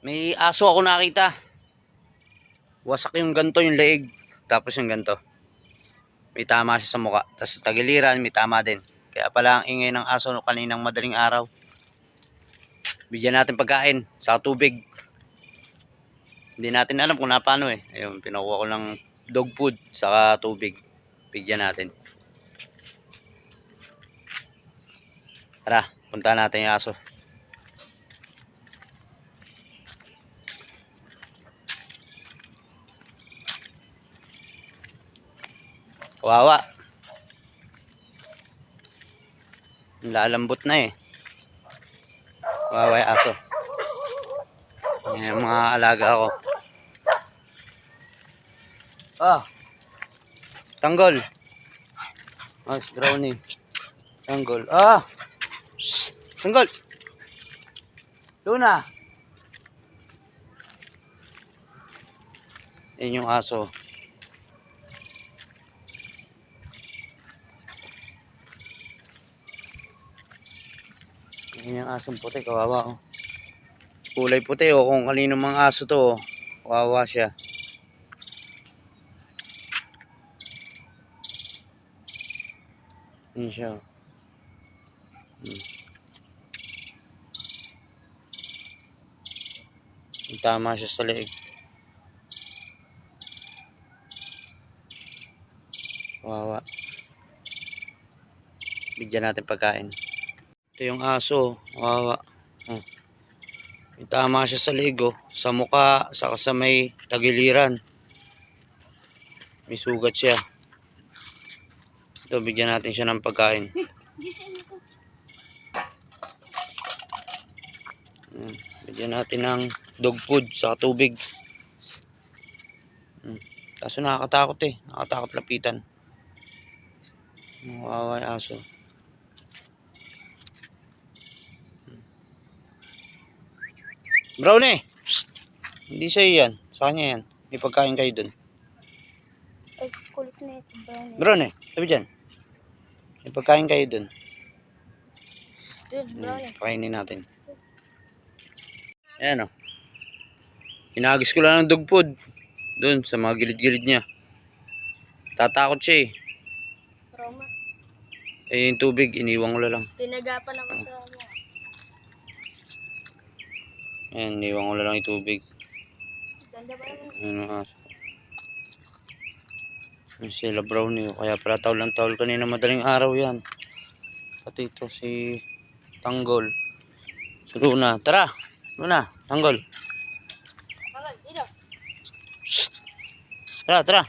May aso ako nakita. Wasak yung ganto, yung leeg. Tapos yung ganto. May tama siya sa muka. Tapos sa tagiliran, may tama din. Kaya pala ang ingay ng aso kaninang madaling araw. Bigyan natin pagkain sa tubig. Hindi natin alam kung paano eh. Ayun, pinakuha ko ng dog food sa tubig. Bigyan natin. Tara, punta natin yung aso. Kawawa. Lalambot na eh. Kawawa yung aso. Yan mga alaga ako. Tanggol. Nice brownie. Tanggol. Shh, tanggol. Luna. Yan yung aso. Yan yung asong puti, kawawa oh. Kulay puti oh, kung kanino mga aso to oh. Kawawa siya. Yan siya. Tama siya sa leeg. Kawawa. Bigyan natin pagkain. Ito yung aso. Kawawa. Tama siya sa leeg oh. Sa muka, saka sa may tagiliran. May sugat siya. Ito, bigyan natin siya ng pagkain. Bigyan natin ng dog food sa tubig. Kaso nakakatakot eh. Nakakatakot lapitan. Kawawa yung aso. Brownie! Psst! Hindi sa'yo yan. Sa kanya yan. May pagkain kayo dun. Ay, kulit na ito, Brownie. Brownie, sabi dyan. May pagkain kayo dun. Brownie. Pakainin natin. Ayan o. Inagis ko lang ng dog food. Dun sa mga gilid-gilid niya. Tatakot siya eh. Roma. Eh yung tubig, iniwan ko lang. Tinagapan ako sa ano. Ayan, iniwan ko lang yung tubig. Ganda ba naman? Ayan ang aso. Ayan sila brownie. Kaya pala tawal ng tawal kanina madaling araw yan. Pati ito si Tanggol. Si Luna. Tara! Luna, Tanggol. Tanggol, dito. Shhh! Tara, tara.